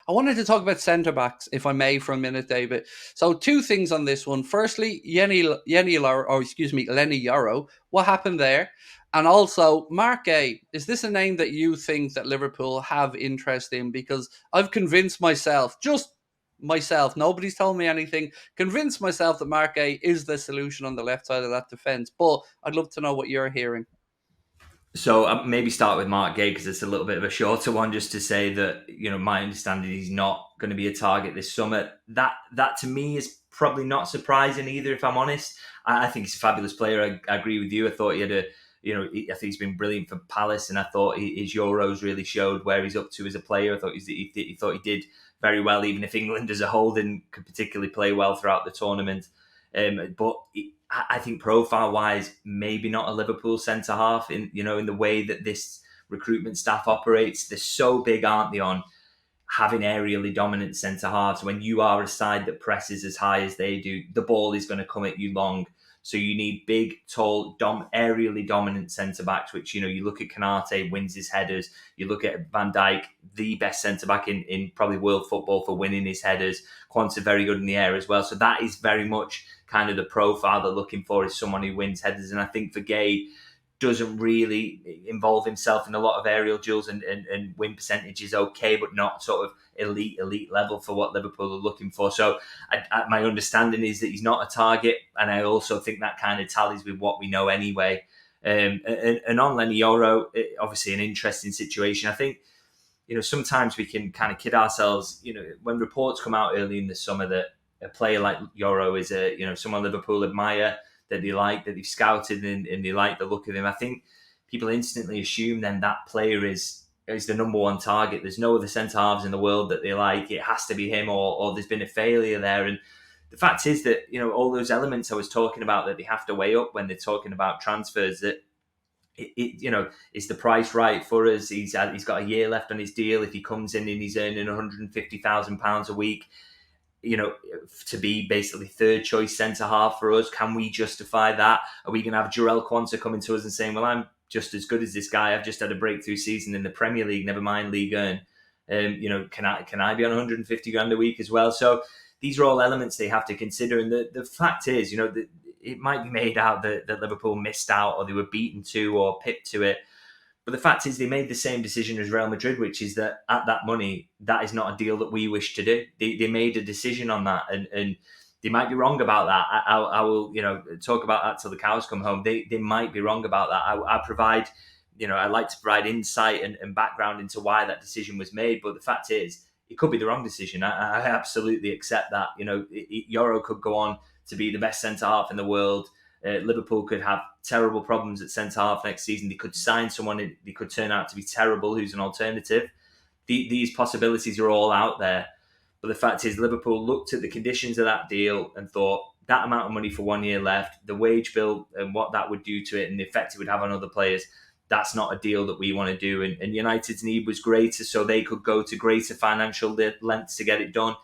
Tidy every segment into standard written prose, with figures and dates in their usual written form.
I wanted to talk about centre backs, if I may, for a minute, David. So, two things on this one. Firstly, Leny Yoro. What happened there? And also, Mark Gay. Is this a name that you think that Liverpool have interest in? Because I've convinced myself, just myself, nobody's told me anything, convinced myself that Mark Gay is the solution on the left side of that defence. But I'd love to know what you're hearing. So maybe start with Mark Gay because it's a little bit of a shorter one, just to say that my understanding he's not going to be a target this summer. That to me is probably not surprising either, if I'm honest. I think he's a fabulous player. I agree with you. I thought he had I think he's been brilliant for Palace, and I thought his Euros really showed where he's up to as a player. I thought he thought he did very well, even if England as a whole didn't particularly play well throughout the tournament. But I think profile-wise, maybe not a Liverpool centre-half in the way that this recruitment staff operates. They're so big, aren't they, on having aerially dominant centre-halves. When you are a side that presses as high as they do, the ball is going to come at you long. So you need big, tall, aerially dominant centre-backs, which, you look at Canate, wins his headers. You look at Van Dijk, the best centre-back in probably world football for winning his headers. Quanta very good in the air as well. So that is very much kind of the profile they're looking for, is someone who wins headers. And I think for Gay, doesn't really involve himself in a lot of aerial duels, and win percentage is okay, but not sort of elite level for what Liverpool are looking for. So my understanding is that he's not a target, and I also think that kind of tallies with what we know anyway. And on Leny Yoro, obviously an interesting situation. I think sometimes we can kind of kid ourselves. When reports come out early in the summer that a player like Yoro is someone Liverpool admire, that they like, that they've scouted, and they like the look of him, I think people instantly assume then that player is the number one target. There's no other centre-halves in the world that they like. It has to be him, or there's been a failure there. And the fact is that, all those elements I was talking about that they have to weigh up when they're talking about transfers, that is the price right for us? He's got a year left on his deal. If he comes in and he's earning £150,000 a week, to be basically third choice centre half for us, can we justify that? Are we going to have Jarell Quanta coming to us and saying, well, I'm just as good as this guy, I've just had a breakthrough season in the Premier League, never mind League One. Can I be on 150 grand a week as well? So these are all elements they have to consider. And the fact is, it might be made out that Liverpool missed out, or they were beaten to, or pipped to it. But the fact is, they made the same decision as Real Madrid, which is that at that money, that is not a deal that we wish to do. They made a decision on that, and they might be wrong about that. I will, talk about that till the cows come home. They might be wrong about that. I provide, I like to provide insight and background into why that decision was made. But the fact is, it could be the wrong decision. I absolutely accept that. Yoro could go on to be the best centre half in the world. Liverpool could have terrible problems at centre half next season. They could sign someone, they could turn out to be terrible, who's an alternative. These possibilities are all out there. But the fact is, Liverpool looked at the conditions of that deal and thought, that amount of money for 1 year left, the wage bill and what that would do to it, and the effect it would have on other players, that's not a deal that we want to do. And United's need was greater, so they could go to greater financial lengths to get it done.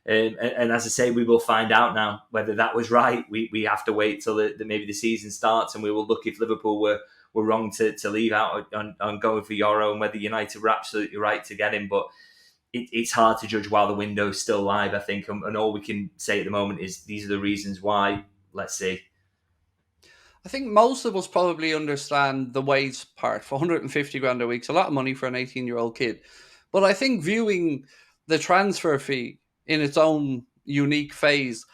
And as I say, we will find out now whether that was right. We have to wait till maybe the season starts, and we will look if Liverpool were wrong to leave out on going for Yoro, and whether United were absolutely right to get him. But it's hard to judge while the window's still live, I think. And all we can say at the moment is these are the reasons why. Let's see. I think most of us probably understand the wage part. For 150 grand a week, it's a lot of money for an 18-year-old kid. But I think viewing the transfer fee in its own unique phase,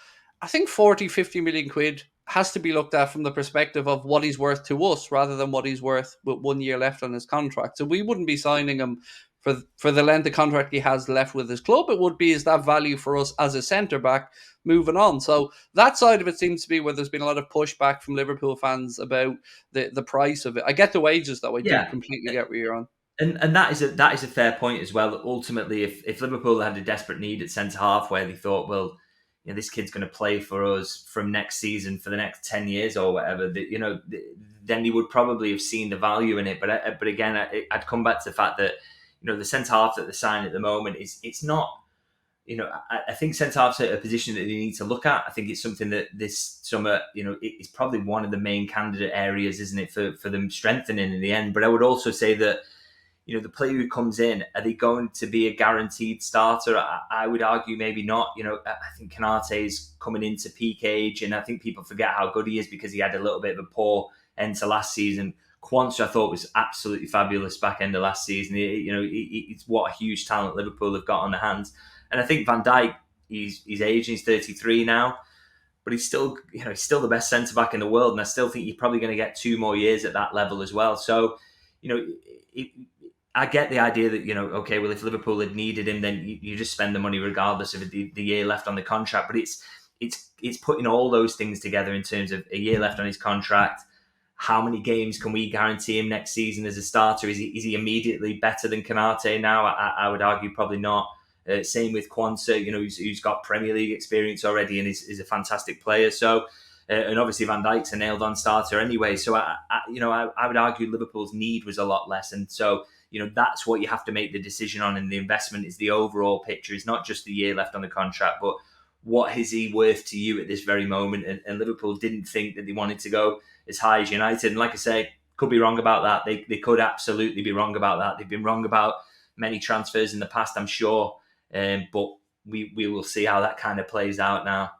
I think 40, 50 million quid has to be looked at from the perspective of what he's worth to us rather than what he's worth with 1 year left on his contract. So we wouldn't be signing him for the length of contract he has left with his club. It would be is that value for us as a centre-back moving on. So that side of it seems to be where there's been a lot of pushback from Liverpool fans about the price of it. I get the wages, though. I do completely get where you're on. And that is a fair point as well. That ultimately, if Liverpool had a desperate need at centre half, where they thought, well, this kid's going to play for us from next season for the next 10 years or whatever, then they would probably have seen the value in it. But again, I'd come back to the fact that the centre half that they're signing at the moment it's not. I think centre half's a position that they need to look at. I think it's something that this summer, it's probably one of the main candidate areas, isn't it, for them strengthening in the end. But I would also say that, the player who comes in, are they going to be a guaranteed starter? I would argue maybe not. I think Canate is coming into peak age, and I think people forget how good he is because he had a little bit of a poor end to last season. Quansah, I thought, was absolutely fabulous back end of last season. It's what a huge talent Liverpool have got on their hands. And I think Van Dijk, he's aging, he's 33 now, but he's still the best centre back in the world, and I still think you're probably going to get 2 more years at that level as well. So, I get the idea that okay, well, if Liverpool had needed him, then you just spend the money regardless of the year left on the contract. But it's putting all those things together in terms of a year left on his contract. How many games can we guarantee him next season as a starter? Is he immediately better than Canate now? I would argue probably not. Same with Quansah, who's got Premier League experience already and is a fantastic player. So, and obviously Van Dijk's a nailed-on starter anyway. So I would argue Liverpool's need was a lot less, and so that's what you have to make the decision on. And the investment is the overall picture. It's not just the year left on the contract, but what is he worth to you at this very moment? And Liverpool didn't think that they wanted to go as high as United. And like I say, could be wrong about that. They could absolutely be wrong about that. They've been wrong about many transfers in the past, I'm sure. But we will see how that kind of plays out now.